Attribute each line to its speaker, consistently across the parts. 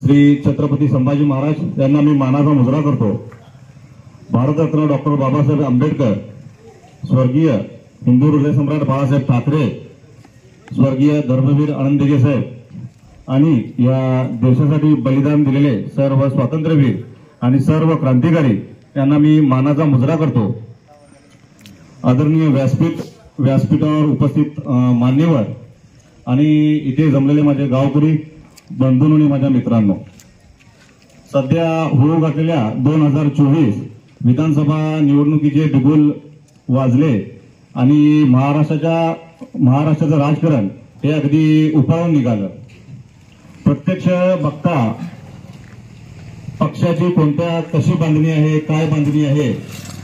Speaker 1: श्री छत्रपती संभाजी महाराज यांना मी मानाचा मुजरा करतो। भारतरत्न डॉक्टर बाबासाहेब आंबेडकर, स्वर्गीय हिंदू हृदय सम्राट बाळासाहेब ठाकरे, स्वर्गीय धर्मवीर आनंदगे साहेब आणि या देशासाठी बलिदान दिलेले सर्व स्वातंत्र्यवीर आणि सर्व क्रांतिकारी यांना मी मानाचा मुजरा करतो। आदरणीय व्यासपीठावर उपस्थित मान्यवर आणि इथे जमलेले माझे गावकरी बंधू आणि माझ्या मित्रांनो, सध्या होऊ घातलेल्या 2024 विधानसभा निवडणुकीचे बिगुल वाजले आणि महाराष्ट्राचं राजकारण हे अगदी उफाळून निघालं। प्रत्यक्ष बघता पक्षाची कशी बांधणी आहे, काय बांधणी आहे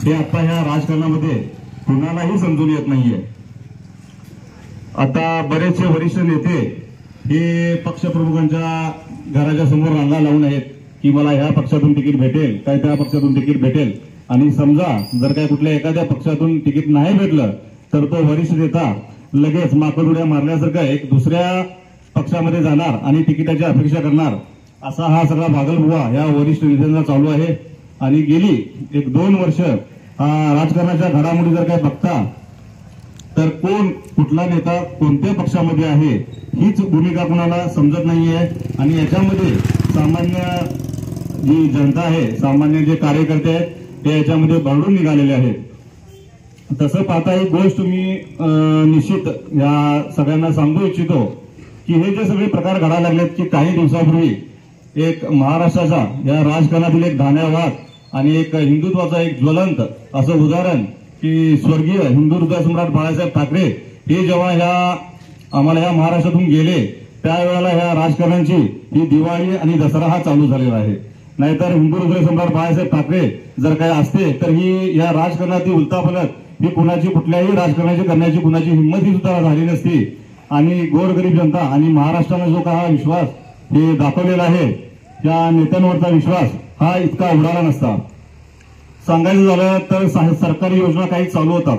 Speaker 1: हे आता ह्या राजकारणामध्ये कुणालाही समजून येत नाहीये। आता बरेचसे वरिष्ठ नेते हे पक्षप्रमुखांच्या घराच्या समोर रांगा लावून आहेत की मला ह्या पक्षातून तिकीट भेटेल, काय त्या पक्षातून तिकीट भेटेल, आणि समजा जर काय कुठल्या एखाद्या पक्षातून तिकीट नाही भेटलं तर तो वरिष्ठ नेता लगेच माकडुड्या मारल्यासारखं एक दुसऱ्या पक्षामध्ये जाणार आणि तिकिटाची अपेक्षा करणार, असा हा सगळा भागलबुवा या वरिष्ठ नेत्यांचा चालू आहे। आणि गेली 1-2 वर्ष राजकारणाच्या घडामोडी जर काय बघता तर कुठला नेता कोणत्या पक्षामध्ये आहे हीच भूमिका कुणाला समजत नाहीये। आणि याच्यामध्ये सामान्य जी जनता आहे, सामान्य जे कार्यकर्ते आहेत ते याच्यामध्ये बळून निघालेले आहेत। तसं पाहता एक गोष्ट मी निश्चित या सगळ्यांना सांगू इच्छितो की हे जे सगळे प्रकार घडायला लागलेत की काही दिवसापूर्वी एक महाराष्ट्राचा या राजकारणातील एक धान्यवाद आणि एक हिंदुत्वाचा एक ज्वलंत असं उदाहरण की स्वर्गीय हिंदू हृदय सम्राट बाळासाहेब ठाकरे हे जेव्हा आम्हाला ह्या महाराष्ट्रातून गेले त्यावेळेला ह्या राजकारणाची ही दिवाळी आणि दसरा हा चालू झालेला आहे। नाहीतर हिंदू हृदय सम्राट बाळासाहेब ठाकरे जर काही असते तर ही या राजकारणातील उलथापालथ ही कुणाची कुठल्याही राजकारणाची करण्याची कुणाची हिंमतही सुद्धा झाली नसती। आणि गोरगरीब जनता आणि महाराष्ट्राने जो काही विश्वास हे दाखवलेला आहे त्या नेत्यांवरचा विश्वास हा इतका उडाला नसता। सांगायचं झालं तर सरकारी योजना काही चालू होतात,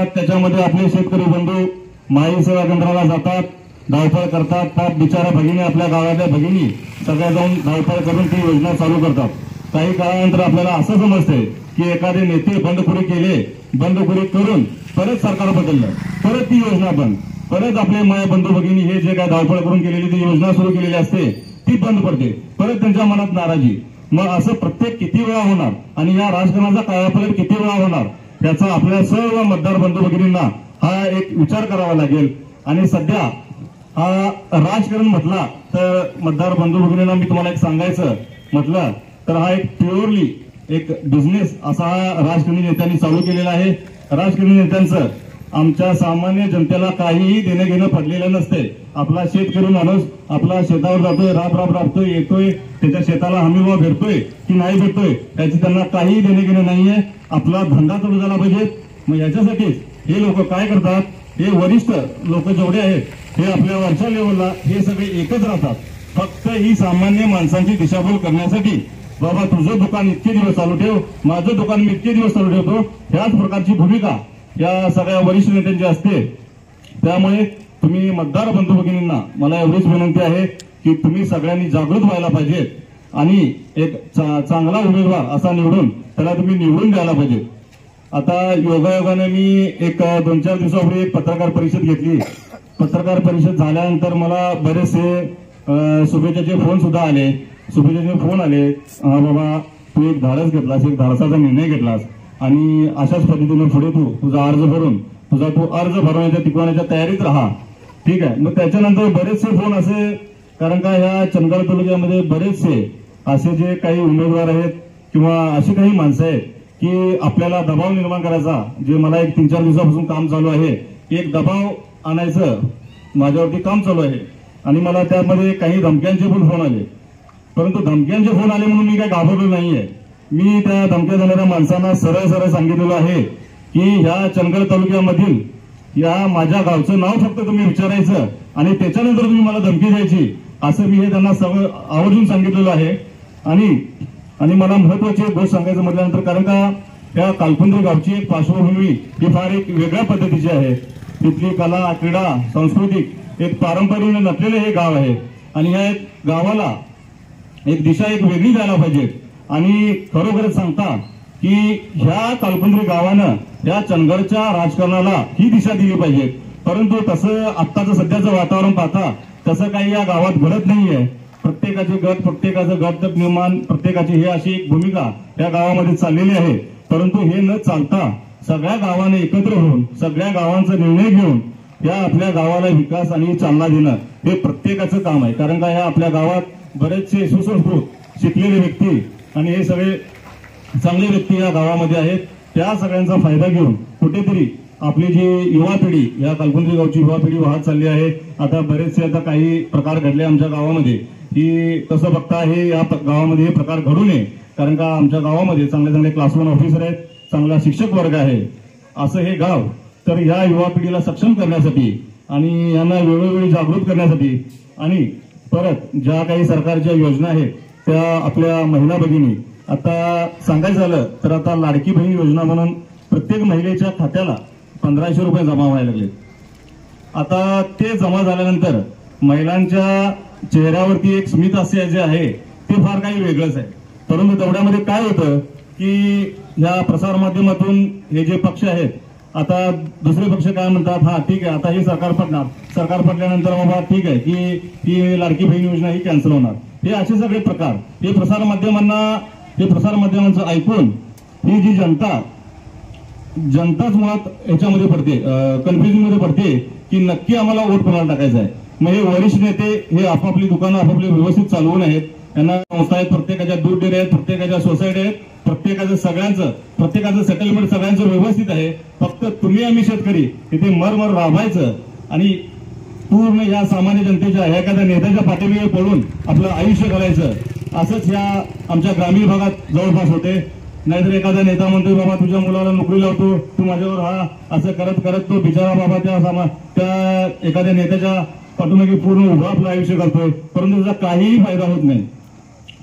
Speaker 1: त्याच्यामध्ये आपले शेतकरी बंधू माई सेवा केंद्राला जातात, धावपळ करतात, त्यात बिचारा भगिनी आपल्या गावातल्या भगिनी सगळ्या जाऊन धावपळ करून ती योजना चालू करतात। काही काळानंतर आपल्याला असं समजते की एखादे नेते बंडखोरी करून परत सरकार बदललं, परत ती योजना बंद, परत आपले माय बंधू भगिनी हे जे काय धावपळ करून केलेली ती योजना सुरू केलेली असते ती बंद पडते, परत त्यांच्या मनात नाराजी। मग असं प्रत्येक किती वेळा होणार आणि या राजकारणाचा कायापालट किती वेळा होणार त्याचा आपल्या सर्व मतदार बंधू भगिनींना हा एक विचार करावा लागेल। आणि सध्या हा राजकारण म्हटला तर मतदार बंधू भगिनींना मी तुम्हाला एक सांगायचं म्हटलं तर हा एक प्युअरली एक बिझनेस असा हा राजकारणी नेत्यांनी चालू केलेला आहे। राजकारणी नेत्यांचं आमच्या सामान्य जनतेला काहीही देणं घेणं पडलेलं नसते। आपला शेतकरी माणूस आपला शेतावर जातोय, राबतोय, येतोय, त्याच्या शेताला हमीभाव भेटतोय की नाही भेटतोय त्याची त्यांना काही देणं घेणं नाहीये। आपला धंदा चालू झाला पाहिजे। मग याच्यासाठीच हे लोक काय करतात, हे वरिष्ठ लोक जेवढे आहेत हे आपल्या वरच्या लेवलला हे सगळे एकच राहतात, फक्त ही सामान्य माणसांची दिशाभूल करण्यासाठी। बाबा तुझं दुकान इतके दिवस चालू ठेव, माझं दुकान मी इतके दिवस चालू ठेवतो, ह्याच प्रकारची भूमिका या सगळ्या वरिष्ठ नेत्यांची असते। त्यामुळे तुम्ही मतदार बंधू भगिनींना मला एवढीच विनंती आहे की तुम्ही सगळ्यांनी जागृत व्हायला पाहिजे आणि एक चांगला उमेदवार असा निवडून त्याला तुम्ही निवडून द्यायला पाहिजे। आता योगायोगाने मी एक 2-4 दिवसापूर्वी एक पत्रकार परिषद घेतली। पत्रकार परिषद झाल्यानंतर मला बरेचसे शुभेच्छाचे फोन सुद्धा आले, हा बाबा तू एक धाडस घेतलास, एक धाडसाचा निर्णय घेतलास आणि अशाच पद्धतीने पुढे तुझा अर्ज भरवण्याच्या टिकवण्याच्या तयारीत राहा, ठीक आहे। मग त्याच्यानंतर बरेचसे फोन असे, कारण का ह्या चंदगड तालुक्यामध्ये बरेचसे असे जे काही उमेदवार आहेत किंवा अशी काही माणसं आहेत की आपल्याला दबाव निर्माण करायचा, जे मला एक 3-4 दिवसापासून काम चालू आहे, एक दबाव आणायचं माझ्यावरती काम चालू आहे। आणि मला त्यामध्ये काही धमक्यांचे पण फोन आले, परंतु धमक्यांचे फोन आले म्हणून मी काही घाबरलो नाहीये। मी त्या धमक्या देणाऱ्या माणसांना सरळ सांगितलेलं आहे की ह्या चंदगड तालुक्यामधील या माझ्या गावचं नाव फक्त तुम्ही विचारायचं आणि त्याच्यानंतर तुम्ही मला धमकी द्यायची, असं मी हे त्यांना सगळं आवर्जून सांगितलेलं आहे। आणि मला महत्वाची एक गोष्ट सांगायचं म्हटल्यानंतर, कारण का त्या कालकुंद्रे गावची एक पार्श्वभूमी ही फार एक वेगळ्या पद्धतीची आहे। तिथली कला, क्रीडा, सांस्कृतिक एक पारंपरिक नटलेले हे गाव आहे आणि ह्या एक गावाला एक दिशा एक वेगळी द्यायला पाहिजे. आणि खरोखरच सांगता की ह्या कालकुंद्री गावानं या चंदगडच्या राजकारणाला ही दिशा दिली पाहिजे. परंतु तसं आत्ताचं सध्याचं वातावरण पाहता तसं काही या गावात घडत नाहीये. प्रत्येकाचे गट, प्रत्येकाचं गट निर्माण, प्रत्येकाची ही अशी एक भूमिका या गावामध्ये चाललेली आहे. परंतु हे न चालता सगळ्या गावाने एकत्र होऊन सगळ्या गावांचा निर्णय घेऊन या आपल्या गावाला विकास आणि चालना देणं हे प्रत्येकाचं काम आहे. कारण का या आपल्या गावात बरेचसे सुसंस्कृत शिकलेले व्यक्ती आणि हे सगळे चांगले व्यक्ती या गावामध्ये आहेत. त्या सगळ्यांचा फायदा घेऊन कुठेतरी आपली जी युवा पिढी या कालकुंद्री गावची युवा पिढी वाहत चालली आहे. आता बरेचसे आता काही प्रकार घडले आमच्या गावामध्ये की कसं बघता हे या गावामध्ये हे प्रकार घडू नये. कारण का आमच्या गावामध्ये चांगले चांगले क्लास 1 ऑफिसर आहेत, चांगला शिक्षक वर्ग आहे. असं हे गाव तर या युवा पिढीला सक्षम करण्यासाठी आणि यांना वेळोवेळी जागृत करण्यासाठी आणि परत ज्या काही सरकारच्या योजना आहेत त्या आपल्या महिला भगिनी आता सांगायचं झालं तर आता लाडकी बहीण योजना म्हणून प्रत्येक महिलेच्या खात्याला 1500 रुपये जमा व्हायला लागले. आता ते जमा झाल्यानंतर महिलांच्या चेहऱ्यावरती एक स्मित हास्य जे आहे ते फार काही वेगळंच आहे. परंतु तेवढ्यामध्ये काय होतं की ह्या प्रसार माध्यमातून हे जे पक्ष आहेत आता दुसरे पक्ष काय म्हणतात, हा ठीक आहे आता हे सरकार पडणार, सरकार पडल्यानंतर बाबा ठीक आहे की ही लाडकी बहीण योजना ही कॅन्सल होणार. हे असे सगळे प्रकार हे प्रसार माध्यमांचं ऐकून ही जी जनताच मुळात याच्यामध्ये पडते, कन्फ्युजन मध्ये पडते की नक्की आम्हाला वोट कोणाला टाकायचा आहे. मग हे वरिष्ठ नेते हे आपापली दुकानं आपापली व्यवस्थित चालवून आहेत. यांना संस्था आहेत, प्रत्येकाच्या दूध डेअरी आहेत, प्रत्येकाच्या सोसायटी आहेत, प्रत्येकाचं सेटलमेंट सगळ्यांचं व्यवस्थित आहे. फक्त तुम्ही आम्ही शेतकरी इथे मर राबायचं आणि पूर्ण या सामान्य जनतेच्या एखाद्या नेत्याच्या पाठीमागे पडून आपलं आयुष्य घालायचं. असंच या आमच्या ग्रामीण भागात जवळपास होते. नाहीतर एखादा नेता म्हणतोय बाबा तुझ्या मुलाला नोकरी लावतो, तू माझ्यावर हा, असं करत करत तो बिचारा बाबा त्या एखाद्या नेत्याच्या पाठीमागे पूर्ण उभं आपलं आयुष्य घालतोय. परंतु त्याचा काहीही फायदा होत नाही.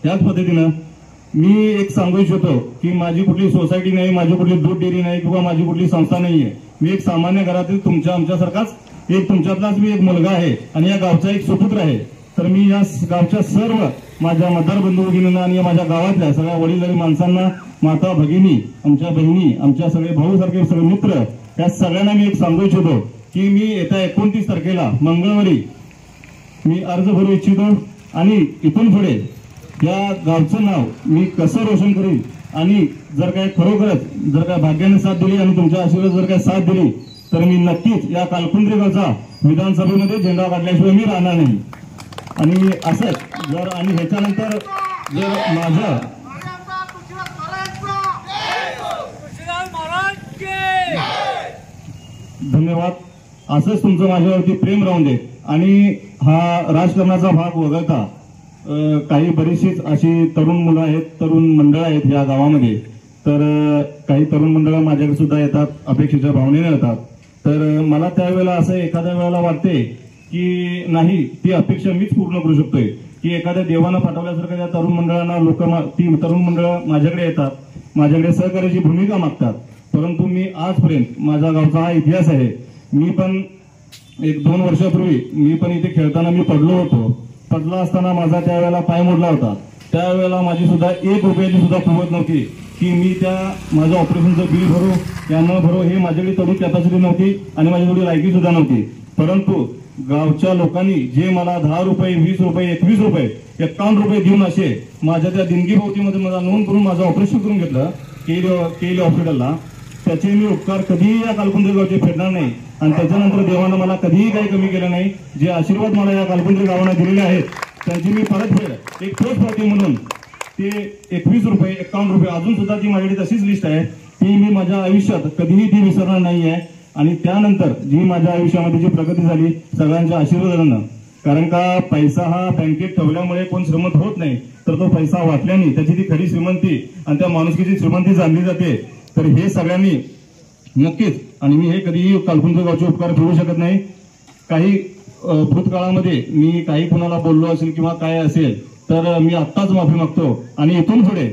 Speaker 1: त्याच पद्धतीनं मी एक सांगू इच्छितो की माझी कुठली सोसायटी नाही, माझी कुठली दूध डेअरी नाही किंवा माझी कुठली संस्था नाहीये. मी एक सामान्य घरातील आमच्यासारखाच एक तुमच्यातलाच मी एक मुलगा आहे आणि या गावचा एक सुपुत्र आहे. तर मी या गावच्या सर्व माझ्या मतदार बंधू भगिनींना आणि माझ्या गावातल्या सगळ्या वडीलधारी माणसांना, माता भगिनी, आमच्या बहिणी, आमच्या सगळे भाऊ सारखे सगळे मित्र या सगळ्यांना मी एक सांगू इच्छितो की मी येत्या 29 तारखेला मंगळवारी मी अर्ज भरू इच्छितो आणि इथून पुढे या गावचं नाव मी कसं रोशन करीन आणि जर काय खरोखरच जर काय भाग्याने साथ दिली आणि तुमच्या आशीर्वाद जर काय साथ दिली तर मी नक्कीच या कालकुंद्री गावचा विधानसभेमध्ये झेंडा काढल्याशिवाय मी राहणार नाही. आणि असंच जर आणि ह्याच्यानंतर जर माझं धन्यवाद असंच तुमचं माझ्यावरती प्रेम राहून दे. आणि हा राजकारणाचा भाग वगळता काही बरीचशीच अशी तरुण मुलं आहेत, तरुण मंडळ आहेत या गावामध्ये. तर काही तरुण मंडळ माझ्याकडे सुद्धा येतात, अपेक्षेच्या भावनेने येतात. तर मला त्यावेळेला असं एखाद्या वेळेला वाटते की नाही ती अपेक्षा मीच पूर्ण करू शकतोय की एखाद्या देवानं पाठवल्यासारखं त्या तरुण मंडळांना ती तरुण मंडळ माझ्याकडे येतात, माझ्याकडे सहकार्याची भूमिका मागतात. परंतु मी आजपर्यंत माझ्या गावचा हा इतिहास आहे. मी पण 1-2 वर्षापूर्वी मी पण इथे खेळताना मी पडलो होतो. पडला असताना माझा त्यावेळेला पाय मोडला होता. त्यावेळेला माझी सुद्धा 1 रुपयाची सुद्धा कुवत नव्हती की मी त्या माझं ऑपरेशनचं बिल भरू या न भरू. हे माझ्याकडे तेवढी कॅपॅसिटी नव्हती आणि माझी तेवढी लायकी सुद्धा नव्हती. परंतु गावच्या लोकांनी जे मला 10 रुपये, 20 रुपये, 21 रुपये, 51 रुपये देऊन असे माझ्या त्या दिनगी पावतीमध्ये मला नोंद करून माझं ऑपरेशन करून घेतलं केली हॉस्पिटलला. त्याचे मी उपकार कधीही या कालकुंद्री गावचे फेडणार नाही. आणि त्याच्यानंतर देवानं मला कधीही काही कमी केलं नाही. जे आशीर्वाद मला या कालकुंद्री गावांना दिलेले आहेत त्यांची मी परतफेड एक ठोस पावती म्हणून ते 21 रुपये, 51 रुपये अजून सुद्धा ती माझ्याकडे तशीच लिस्ट आहे. ती मी माझ्या आयुष्यात कधीही ती विसरणार नाही आहे. आणि त्यानंतर जी माझ्या आयुष्यामध्ये जी प्रगती झाली सगळ्यांच्या आशीर्वादानं. कारण का पैसा हा बँकेत ठेवल्यामुळे कोण श्रीमंत होत नाही, तर तो पैसा वाटल्याने त्याची ती खरी श्रीमंती आणि त्या माणुसकीची श्रीमंती जाणली जाते. तर हे सगळ्यांनी नक्कीच, आणि मी हे कधीही कालकुंद्री गावचे उपकार फेडू शकत नाही. काही भूतकाळामध्ये मी काही कुणाला बोललो असेल किंवा काय असेल तर मी आत्ताच माफी मागतो. आणि इथून पुढे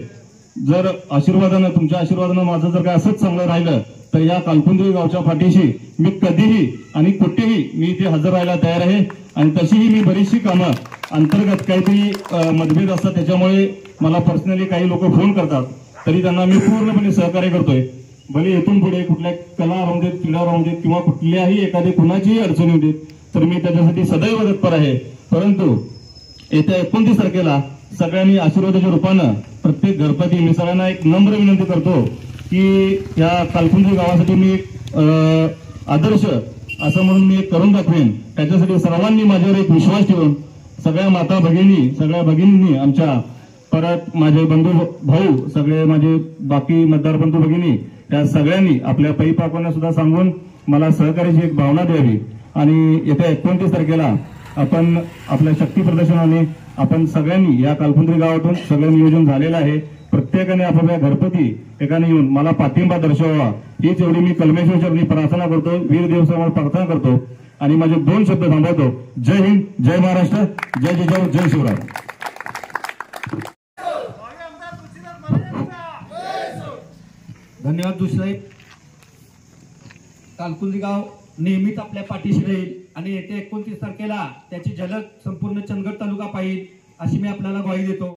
Speaker 1: जर आशीर्वादानं, तुमच्या आशीर्वादानं माझं जर काय असंच चांगलं राहिलं तर या कालकुंद्री गावच्या पाठीशी मी कधीही आणि कुठेही मी इथे हजर राहायला तयार आहे. आणि तशीही मी बरीचशी कामं अंतर्गत काहीतरी मतभेद असतात, त्याच्यामुळे मला पर्सनली काही लोक फोन करतात, तरी त्यांना मी पूर्णपणे सहकार्य करतोय. भले इथून पुढे कुठल्या कला राहून देत, क्रीडा राहून देत किंवा कुठल्याही एखादी कुणाचीही अडचण येऊ देत, तर मी त्याच्यासाठी सदैव तत्पर आहे. परंतु येत्या 29 तारखेला सगळ्यांनी आशीर्वादाच्या रूपानं प्रत्येक घरपती, मी सगळ्यांना एक नम्र विनंती करतो की या कालकुंजी गावासाठी मी आदर्श असं म्हणून मी एक करून दाखवेन. त्याच्यासाठी सर्वांनी माझ्यावर एक विश्वास ठेवून, सगळ्या माता भगिनी, सगळ्या भगिनींनी आमच्या, परत माझे बंधू भाऊ, सगळे माझे बाकी मतदार बंधू भगिनी, त्या सगळ्यांनी आपल्या पै पाकवांना सुद्धा सांगून मला सहकार्याची एक भावना द्यावी. आणि येत्या 29 तारखेला आपण आपल्या शक्ती प्रदर्शनाने आपण सगळ्यांनी या कालकुंद्री गावातून सगळं नियोजन झालेलं आहे. प्रत्येकाने आपापल्या घरपती एकाने येऊन मला पाठिंबा दर्शवावा, हीच एवढी मी कलमेश्वरचरणी प्रार्थना करतो, वीर देवसमोर प्रार्थना करतो आणि माझे 2 शब्द थांबवतो. जय हिंद, जय महाराष्ट्र, जय जिजाऊ, जय शिवराय.
Speaker 2: धन्यवाद दुसरे. कालकुंजी गाव नेहमीच आपल्या पाठीशी राहील आणि येत्या 29 तारखेला त्याची झलक संपूर्ण चंदगड तालुका पाहिल अशी मी आपल्याला ग्वाही देतो.